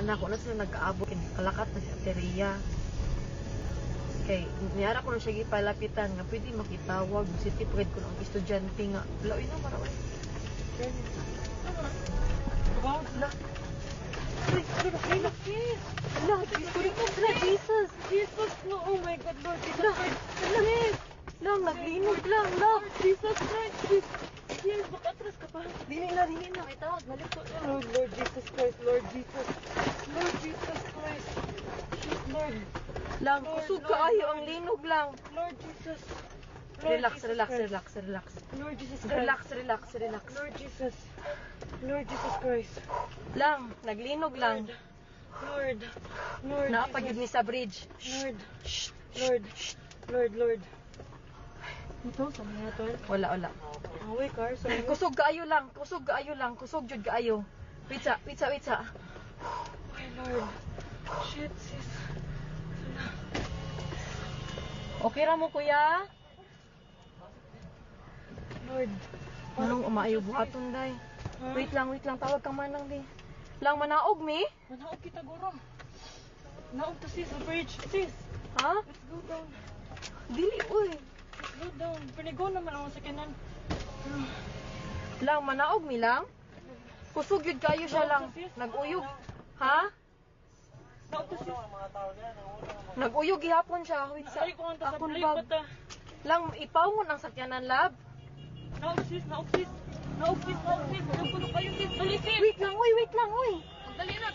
ana ko na sila nag-aabot kalakat na si Ateria. Kay niyara ko na siya gipalapitan nga pwede makitawag si tipred ko ng estudyante nga. Laoy na maraw. Wow, Lah. Lah, Jesus. Jesus, no, oh my God, Lord Jesus Lah, Christ. lang. Lang, naglinog lang, lang. Jesus Christ. Yes, makatras ka pa. Dili na. Itawag, balik ko. Lord Jesus Christ, Lord Jesus. Lord Jesus Christ. Shit, Lord. Lang, Lord, kusog Lord, kaayo Lord. ang linog lang. Lord Jesus. Lord Relax, Jesus relax, Christ. relax, relax. Lord Jesus Christ. Relax. Lord Jesus. Lord Jesus Christ. Lang, naglinog lang. Lord. Lord Naapagid ni Jesus. sa bridge. Lord. Lord. Ito, sabi nga ito. Wala. Away, car. Sorry. Kusog kaayo lang. Kusog jud kaayo. Pizza. Okay, Lord. Shit, sis. Okay ra mo kuya? Lord. Anong umaayo buhaton day? Huh? Wait lang, tawag ka manang di. Lang manaog mi? Manaog kita, guro. Naog to, sis. Ang bridge. Sis, Ha? let's go down. Dili uy. Let's go down. Panigo naman ang sakinan. Lang manaog mi lang? Kusog yun kayo siya lang. Naguyog. Ha? Naog to, sis. Naguyog gihapon siya. Wait sa Ay, kung ang tasap akong na bag. ipata. Lang ipawon ang sakyanan lab. Naog, sis. Naog, sis. Naog, sis. Naog, sis. Naog, kayo, sis. Dali, sis. Wait lang uy. Dali na.